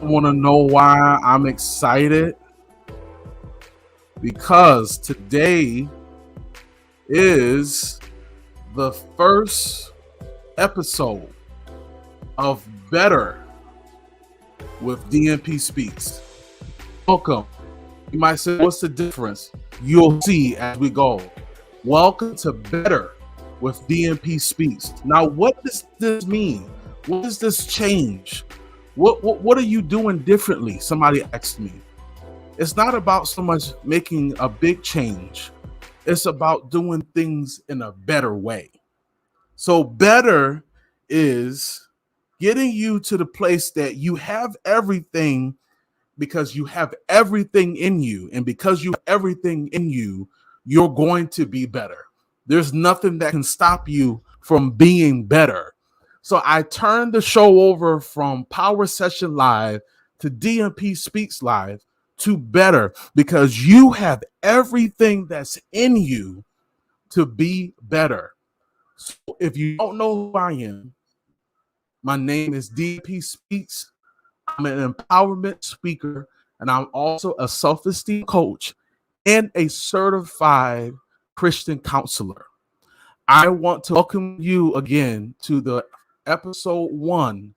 want to know why I'm excited? Because today is the first episode of Better with DMP Speaks. Welcome. You might say, what's the difference? You'll see as we go. Welcome to Better with DMP Speaks. Now, what does this mean? What does this change? What are you doing differently? Somebody asked me. It's not about so much making a big change. It's about doing things in a better way. So better is getting you to the place that you have everything because you have everything in you. And because you have everything in you, you're going to be better. There's nothing that can stop you from being better. So I turned the show over from Power Session Live to DMP Speaks Live to Better because you have everything that's in you to be better. So if you don't know who I am, my name is DMP Speaks. I'm an empowerment speaker, and I'm also a self-esteem coach and a certified Christian counselor. I want to welcome you again to the episode 1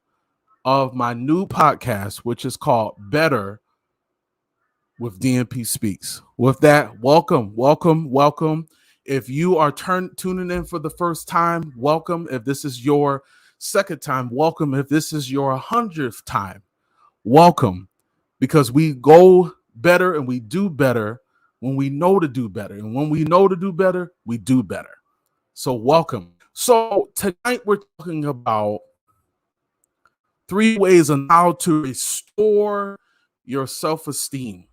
of my new podcast, which is called Better with DMP Speaks. With that, welcome. If you are tuning in for the first time, welcome. If this is your second time, welcome. If this is your 100th time, welcome. Because we go better and we do better when we know to do better. And when we know to do better, we do better. So welcome. So tonight we're talking about 3 ways on how to restore your self-esteem.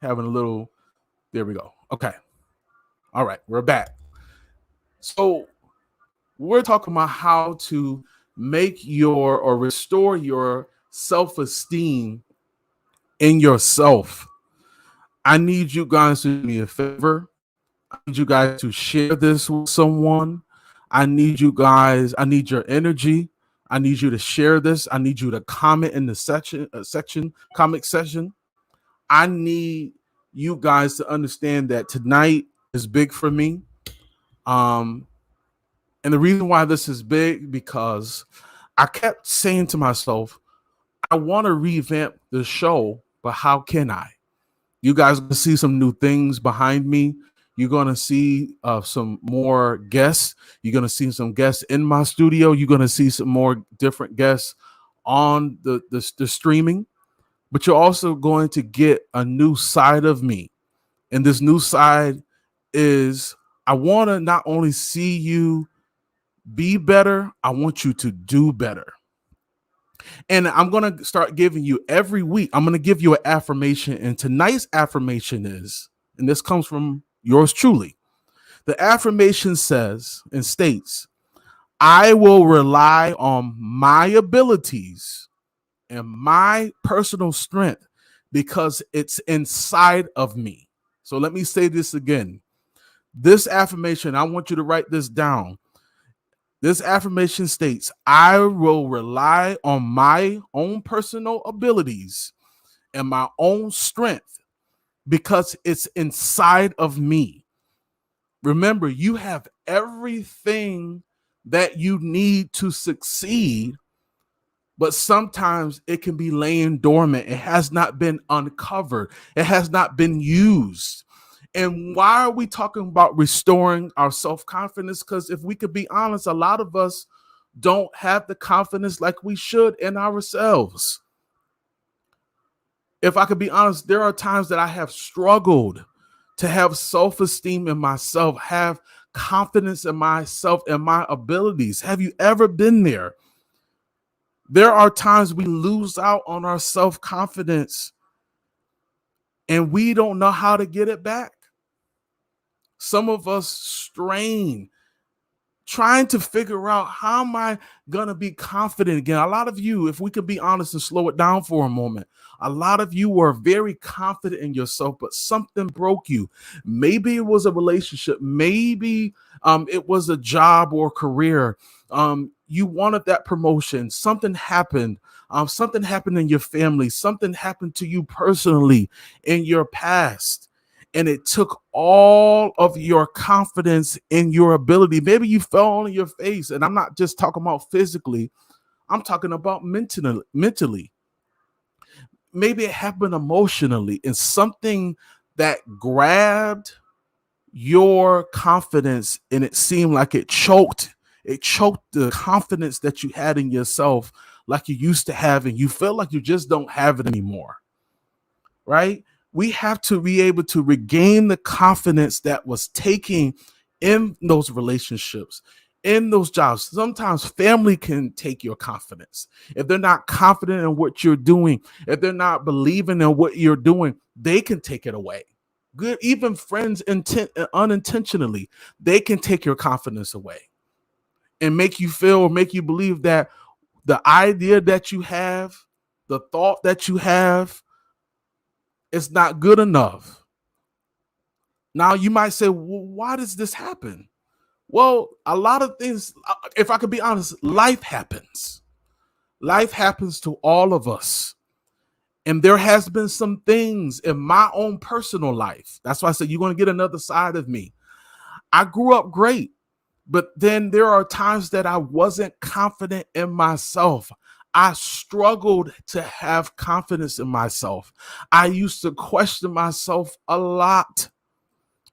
Having a little, there we go. Okay. All right, we're back. So we're talking about how to make your or restore your self-esteem in yourself. I need you guys to do me a favor. I need you guys to share this with someone. I need your energy. I need you to share this. I need you to comment in the comment section. I need you guys to understand that tonight is big for me. And the reason why this is big, because I kept saying to myself, I want to revamp the show, but how can I? You guys will see some new things behind me. You're going to see some more guests. You're going to see some guests in my studio. You're going to see some more different guests on the streaming. But you're also going to get a new side of me. And this new side is I want to not only see you be better, I want you to do better. And I'm going to start giving you every week. I'm going to give you an affirmation. And tonight's affirmation is, and this comes from yours truly. The affirmation says and states, I will rely on my abilities and my personal strength because it's inside of me. So let me say this again. This affirmation, I want you to write this down. This affirmation states, I will rely on my own personal abilities and my own strength because it's inside of me. Remember, you have everything that you need to succeed, but sometimes it can be laying dormant. It has not been uncovered. It has not been used. And why are we talking about restoring our self-confidence? Because if we could be honest, a lot of us don't have the confidence like we should in ourselves. If I could be honest, there are times that I have struggled to have self-esteem in myself, have confidence in myself and my abilities. Have you ever been there? There are times we lose out on our self-confidence and we don't know how to get it back. Some of us strain trying to figure out, how am I going to be confident again? A lot of you, if we could be honest and slow it down for a moment, a lot of you were very confident in yourself, but something broke you. Maybe it was a relationship. Maybe it was a job or career. you wanted that promotion, something happened, something happened in your family, something happened to you personally in your past, and it took all of your confidence in your ability. Maybe you fell on your face, and I'm not just talking about physically, I'm talking about mentally. Maybe it happened emotionally, and something that grabbed your confidence, and it seemed like it choked the confidence that you had in yourself, like you used to have, and you feel like you just don't have it anymore. Right? We have to be able to regain the confidence that was taken in those relationships, in those jobs. Sometimes family can take your confidence. If they're not confident in what you're doing, if they're not believing in what you're doing, they can take it away. Good, even friends unintentionally, they can take your confidence away and make you feel or make you believe that the idea that you have, the thought that you have, is not good enough. Now you might say, well, why does this happen? Well, a lot of things, if I could be honest, life happens. Life happens to all of us. And there has been some things in my own personal life. That's why I said you're going to get another side of me. I grew up great, but then there are times that I wasn't confident in myself. I struggled to have confidence in myself. I used to question myself a lot.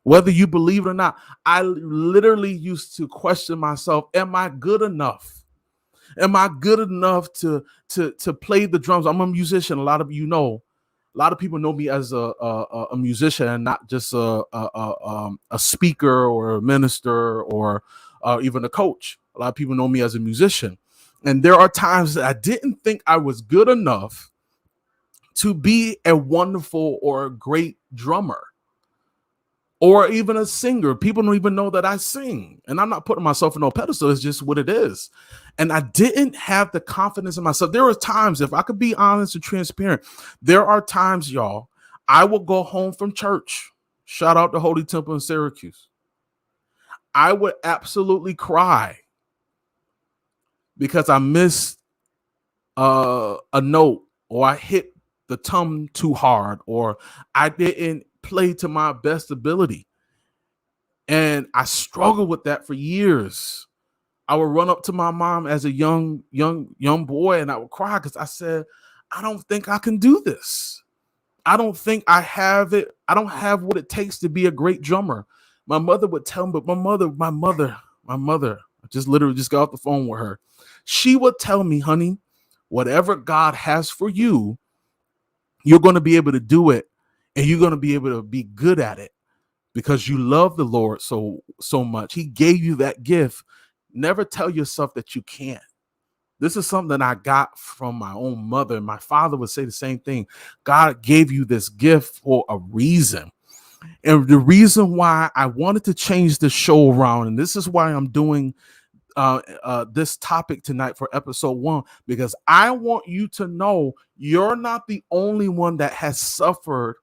Whether you believe it or not, I literally used to question myself. Am I good enough? Am I good enough to play the drums? I'm a musician. A lot of people know me as a musician and not just a speaker or a minister or even a coach. A lot of people know me as a musician. And there are times that I didn't think I was good enough to be a wonderful or a great drummer or even a singer. People don't even know that I sing. And I'm not putting myself in no pedestal. It's just what it is. And I didn't have the confidence in myself. There are times, if I could be honest and transparent, there are times, y'all, I will go home from church. Shout out to Holy Temple in Syracuse. I would absolutely cry because I missed a note, or I hit the tom too hard, or I didn't play to my best ability. And I struggled with that for years. I would run up to my mom as a young boy, and I would cry because I said, I don't think I can do this. I don't think I have it. I don't have what it takes to be a great drummer. My mother would tell me, but my mother, I just literally just got off the phone with her. She would tell me, honey, whatever God has for you, you're going to be able to do it, and you're going to be able to be good at it because you love the Lord so much. He gave you that gift. Never tell yourself that you can't. This is something that I got from my own mother. My father would say the same thing. God gave you this gift for a reason. And the reason why I wanted to change the show around, and this is why I'm doing this topic tonight for episode 1, because I want you to know you're not the only one that has suffered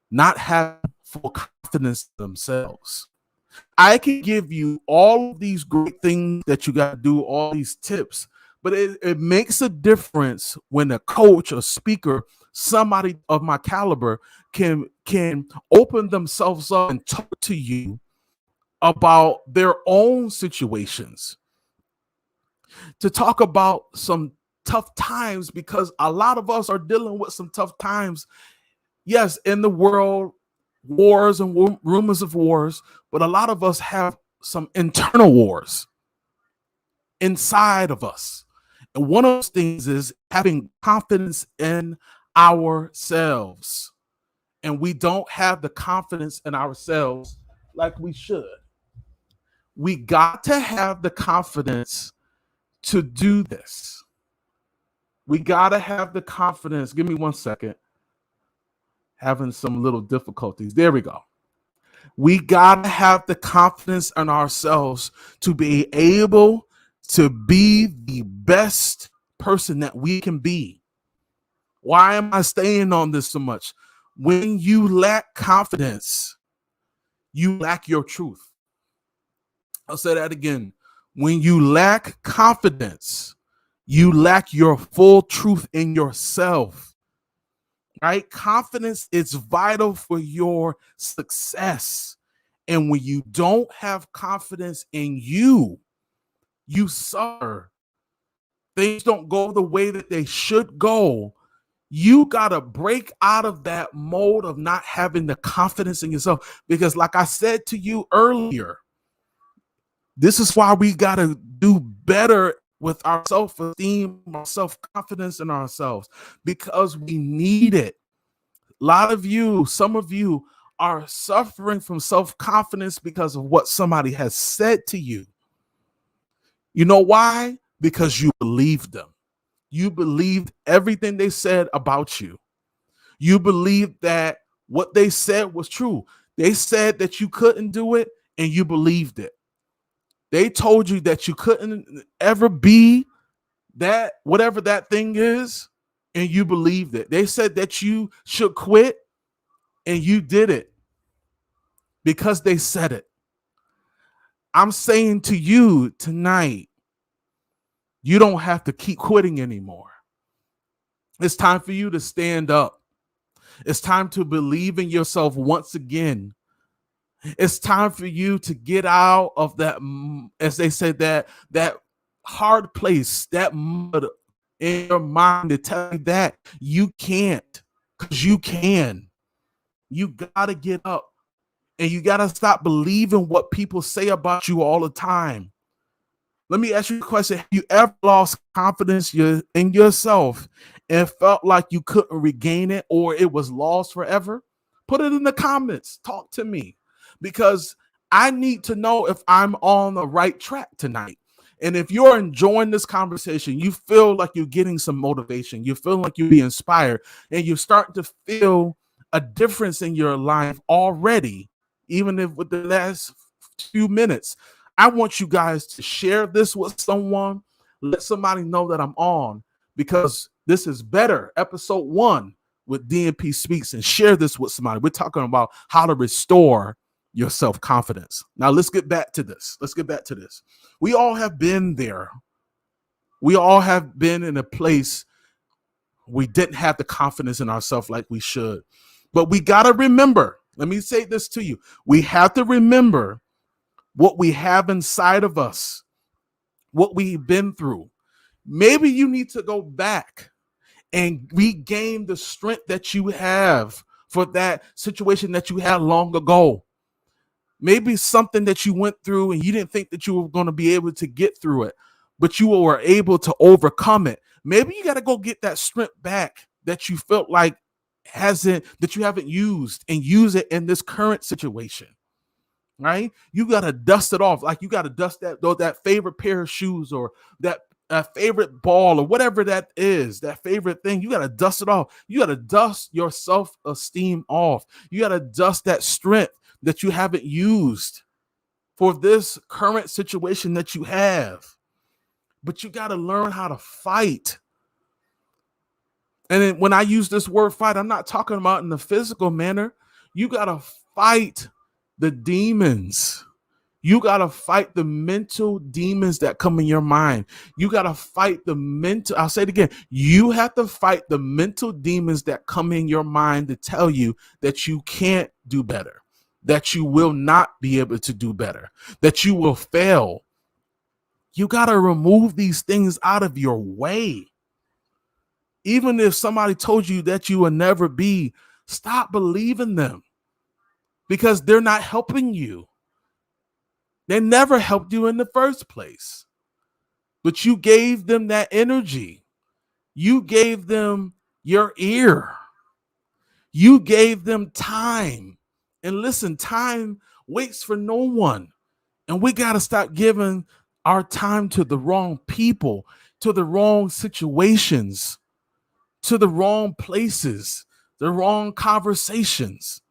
not having full confidence in themselves. I can give you all of these great things that you got to do, all these tips, but it makes a difference when a coach or speaker, somebody of my caliber, can open themselves up and talk to you about their own situations, to talk about some tough times, because a lot of us are dealing with some tough times. Yes, in the world, wars and rumors of wars, but a lot of us have some internal wars inside of us. And one of those things is having confidence in ourselves. And we don't have the confidence in ourselves like we should. We got to have the confidence to do this. We got to have the confidence. Give me 1 second. Having some little difficulties. There we go. We got to have the confidence in ourselves to be able to be the best person that we can be. Why am I staying on this so much? When you lack confidence, you lack your truth. I'll say that again. When you lack confidence, you lack your full truth in yourself, right? Confidence is vital for your success. And when you don't have confidence in you, you suffer. Things don't go the way that they should go. You got to break out of that mode of not having the confidence in yourself. Because like I said to you earlier, this is why we got to do better with our self-esteem, our self-confidence in ourselves, because we need it. A lot of you, some of you are suffering from self-confidence because of what somebody has said to you. You know why? Because you believed them. You believed everything they said about you. You believed that what they said was true. They said that you couldn't do it, and you believed it. They told you that you couldn't ever be that, whatever that thing is, and you believed it. They said that you should quit, and you did it because they said it. I'm saying to you tonight, you don't have to keep quitting anymore. It's time for you to stand up. It's time to believe in yourself once again. It's time for you to get out of that, as they say, that hard place, that mud in your mind to tell you that you can't, because you can. You got to get up, and you got to stop believing what people say about you all the time. Let me ask you a question. Have you ever lost confidence in yourself and felt like you couldn't regain it, or it was lost forever? Put it in the comments. Talk to me, because I need to know if I'm on the right track tonight. And if you're enjoying this conversation, you feel like you're getting some motivation, you feel like you're being inspired, and you start to feel a difference in your life already, even if with the last few minutes, I want you guys to share this with someone. Let somebody know that I'm on, because this is better. Episode 1 with DMP Speaks, and share this with somebody. We're talking about how to restore your self-confidence. Now let's get back to this. We all have been there. We all have been in a place we didn't have the confidence in ourselves like we should. But we got to remember, let me say this to you. We have to remember what we have inside of us, what we've been through. Maybe you need to go back and regain the strength that you have for that situation that you had long ago. Maybe something that you went through and you didn't think that you were going to be able to get through it, but you were able to overcome it. Maybe you got to go get that strength back that you felt like that you haven't used, and use it in this current situation. Right? You got to dust it off. Like you got to dust that favorite pair of shoes, or that favorite ball, or whatever that is, that favorite thing. You got to dust it off. You got to dust your self-esteem off. You got to dust that strength that you haven't used for this current situation that you have. But you got to learn how to fight. And then when I use this word fight, I'm not talking about in the physical manner. You got to fight the demons. You got to fight the mental demons that come in your mind. You got to fight I'll say it again. You have to fight the mental demons that come in your mind to tell you that you can't do better, that you will not be able to do better, that you will fail. You got to remove these things out of your way. Even if somebody told you that you will never be, stop believing them, because they're not helping you. They never helped you in the first place, but you gave them that energy. You gave them your ear. You gave them time. And listen, time waits for no one. And we got to stop giving our time to the wrong people, to the wrong situations, to the wrong places, the wrong conversations.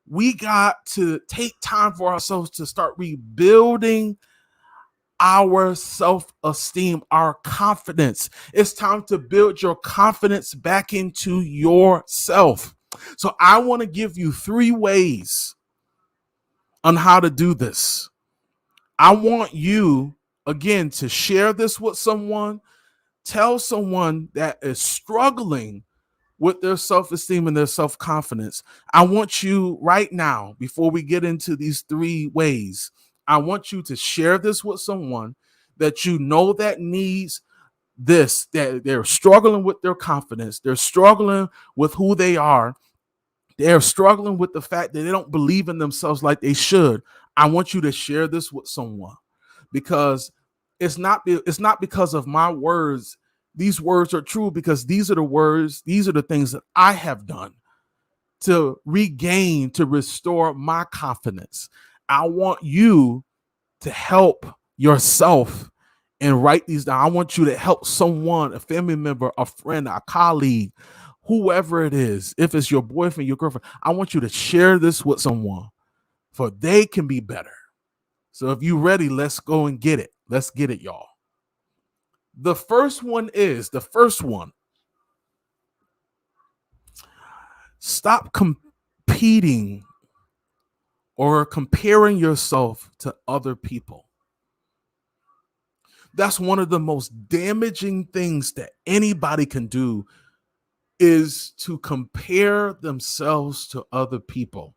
We got to take time for ourselves to start rebuilding our self-esteem, our confidence. It's time to build your confidence back into yourself. So I want to give you 3 ways on how to do this. I want you again, to share this with someone, tell someone that is struggling with their self-esteem and their self-confidence. I want you right now, before we get into these 3 ways, I want you to share this with someone that you know that needs this, that they're struggling with their confidence, they're struggling with who they are, they're struggling with the fact that they don't believe in themselves like they should. I want you to share this with someone, because it's not because of my words. These words are true because these are the words, these are the things that I have done to regain, to restore my confidence. I want you to help yourself and write these down. I want you to help someone, a family member, a friend, a colleague, whoever it is. If it's your boyfriend, your girlfriend, I want you to share this with someone, for they can be better. So if you're ready, let's go and get it. Let's get it, y'all. The first one, stop competing or comparing yourself to other people. That's one of the most damaging things that anybody can do, is to compare themselves to other people.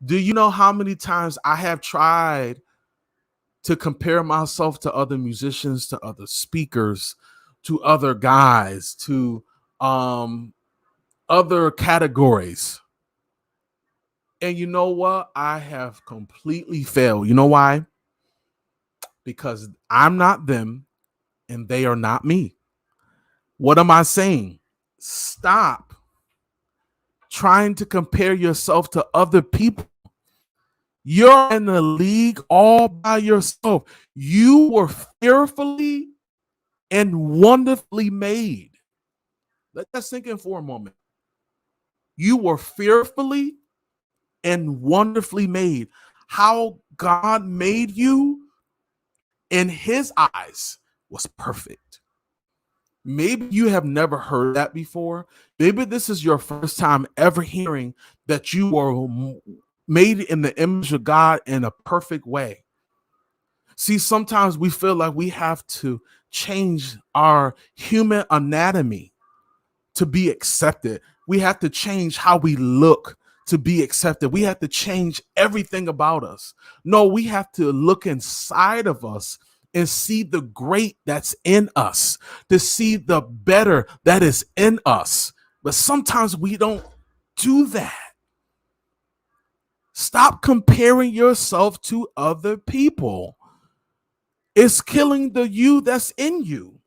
Do you know how many times I have tried to compare myself to other musicians, to other speakers, to other guys, to other categories? And you know what? I have completely failed. You know why? Because I'm not them and they are not me. What am I saying? Stop trying to compare yourself to other people. You're in the league all by yourself. You were fearfully and wonderfully made. Let that sink in for a moment. You were fearfully and wonderfully made. How God made you in his eyes was perfect. Maybe you have never heard that before. Maybe this is your first time ever hearing that you were made in the image of God in a perfect way. See, sometimes we feel like we have to change our human anatomy to be accepted. We have to change how we look to be accepted. We have to change everything about us. No, we have to look inside of us and see the great that's in us, to see the better that is in us. But sometimes we don't do that. Stop comparing yourself to other people. It's killing the you that's in you,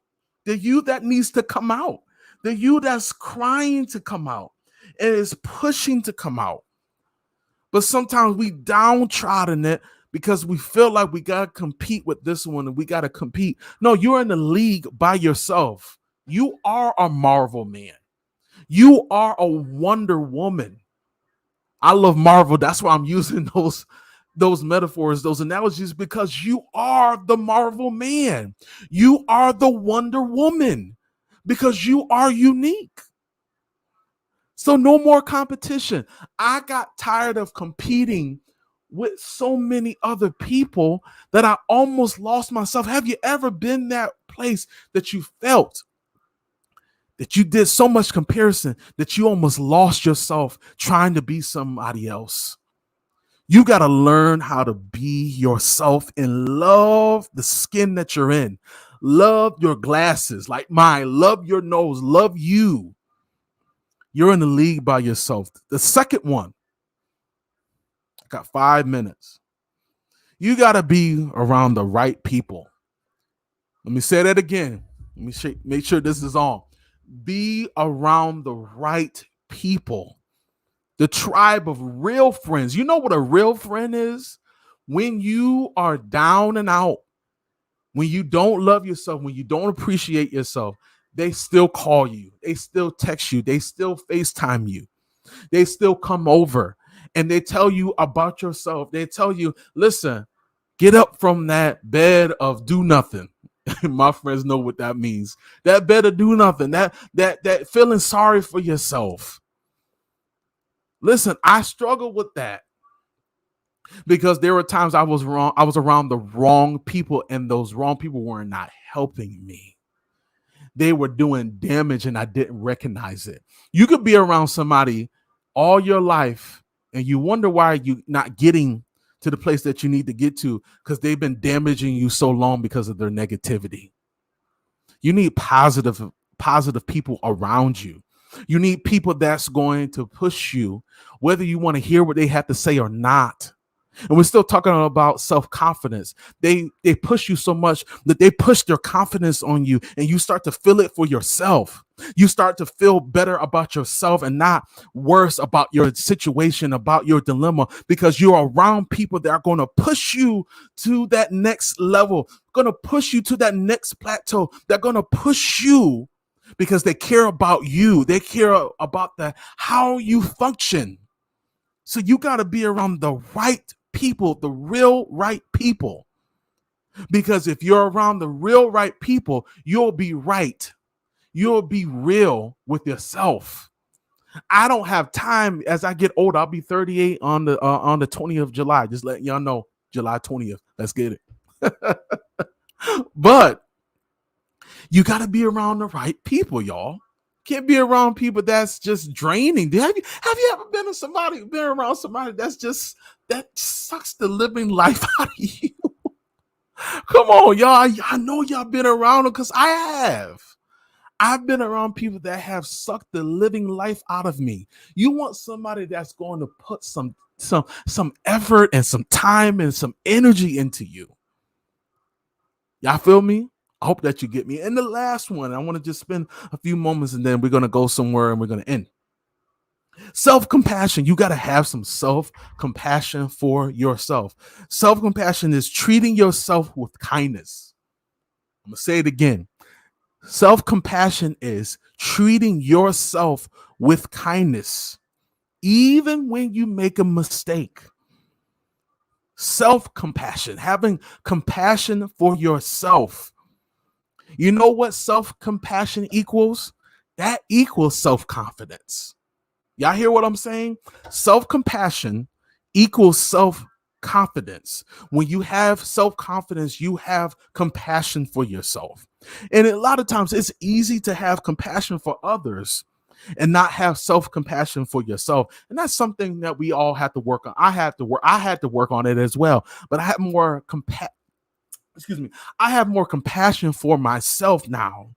the you that needs to come out, the you that's crying to come out and is pushing to come out. But sometimes we downtrodden it because we feel like we got to compete with this one and we got to compete. No, you're in the league by yourself. You are a Marvel man. You are a Wonder Woman. I love Marvel. That's why I'm using those metaphors, those analogies, because you are the Marvel man. You are the Wonder Woman because you are unique. So no more competition. I got tired of competing with so many other people that I almost lost myself. Have you ever been that place that you felt that you did so much comparison that you almost lost yourself trying to be somebody else? You got to learn how to be yourself and love the skin that you're in. Love your glasses like mine. Love your nose. Love you. You're in the league by yourself. The second one, I got 5 minutes. You got to be around the right people. Let me say that again. Let me make sure this is on. Be around the right people. The tribe of real friends. You know what a real friend is? When you are down and out, when you don't love yourself, when you don't appreciate yourself, they still call you. They still text you. They still FaceTime you. They still come over and they tell you about yourself. They tell you, listen, get up from that bed of do nothing. My friends know what that means. That bed of do nothing. That feeling sorry for yourself. Listen, I struggle with that. because there were times I was wrong. I was around the wrong people, and those wrong people were not helping me. They were doing damage, and I didn't recognize it. You could be around somebody all your life, and you wonder why you're not getting to the place that you need to get to, because they've been damaging you so long because of their negativity. You need positive people around you. You need people that's going to push you, whether you want to hear what they have to say or not. And we're still talking about self-confidence. They push you so much that they push their confidence on you, and you start to feel it for yourself. You start to feel better about yourself and not worse about your situation, about your dilemma, because you're around people that are going to push you to that next level, going to push you to that next plateau. They're going to push you because they care about you. They care about how you function. So you got to be around the right people, the real right people. Because if you're around the real right people, you'll be right. You'll be real with yourself. I don't have time. As I get older, I'll be 38 on the 20th of July. Just letting y'all know, July 20th. Let's get it. But you got to be around the right people, y'all. Can't be around people that's just draining. Have you ever been around somebody that sucks the living life out of you? Come on, y'all. I know y'all been around them, because I have. I've been around people that have sucked the living life out of me. You want somebody that's going to put some effort and some time and some energy into you. Y'all feel me? I hope that you get me. And the last one, I want to just spend a few moments, and then we're going to go somewhere and we're going to end. Self-compassion. You got to have some self-compassion for yourself. Self-compassion is treating yourself with kindness. I'm going to say it again. Self-compassion is treating yourself with kindness, even when you make a mistake. Self-compassion, having compassion for yourself. You know what self-compassion equals? That equals self-confidence. Y'all hear what I'm saying? Self-compassion equals self-confidence. When you have self-confidence, you have compassion for yourself. And a lot of times it's easy to have compassion for others and not have self-compassion for yourself. And that's something that we all have to work on. I had to work on it as well, but I have more I have more compassion for myself now,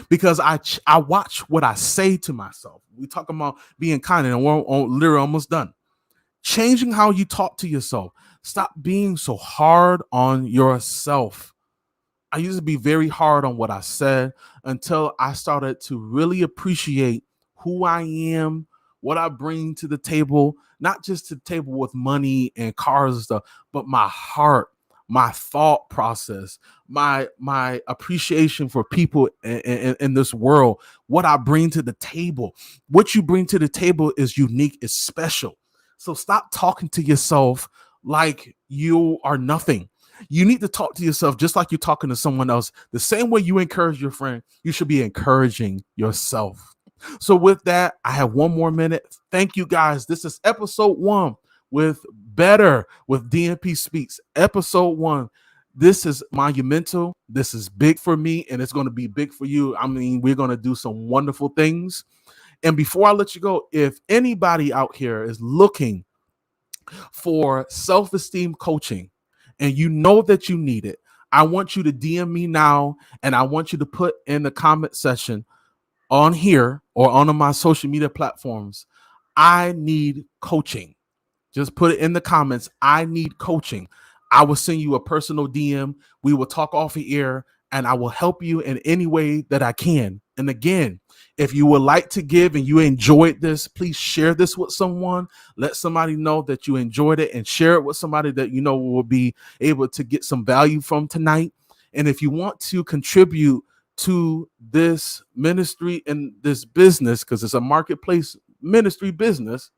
because I watch what I say to myself. We talk about being kind, and we're literally almost done. Changing how you talk to yourself. Stop being so hard on yourself. I used to be very hard on what I said until I started to really appreciate who I am, what I bring to the table, not just to the table with money and cars and stuff, but my heart, my thought process, my appreciation for people in this world, what I bring to the table. What you bring to the table is unique, is special. So stop talking to yourself like you are nothing. You need to talk to yourself just like you're talking to someone else. The same way you encourage your friend, you should be encouraging yourself. So with that, I have one more minute. Thank you guys. This is episode 1 with DMP Speaks. Episode 1. This is monumental. This is big for me, and it's going to be big for you. I mean, we're going to do some wonderful things. And before I let you go, if anybody out here is looking for self-esteem coaching and you know that you need it, I want you to DM me now, and I want you to put in the comment section on here or on my social media platforms, I need coaching. Just put it in the comments. I need coaching. I will send you a personal DM. We will talk off the air, and I will help you in any way that I can. And again, if you would like to give and you enjoyed this, please share this with someone. Let somebody know that you enjoyed it, and share it with somebody that you know will be able to get some value from tonight. And if you want to contribute to this ministry and this business, because it's a marketplace ministry business,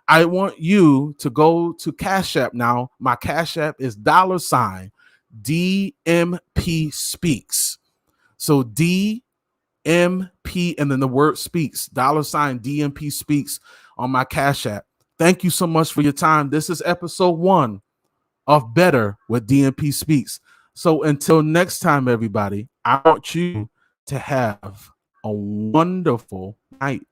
I want you to go to Cash App now. My Cash App is $DMP Speaks. So DMP and then the word speaks, $DMP Speaks on my Cash App. Thank you so much for your time. This is episode 1 of Better with DMP Speaks. So until next time, everybody, I want you to have a wonderful night.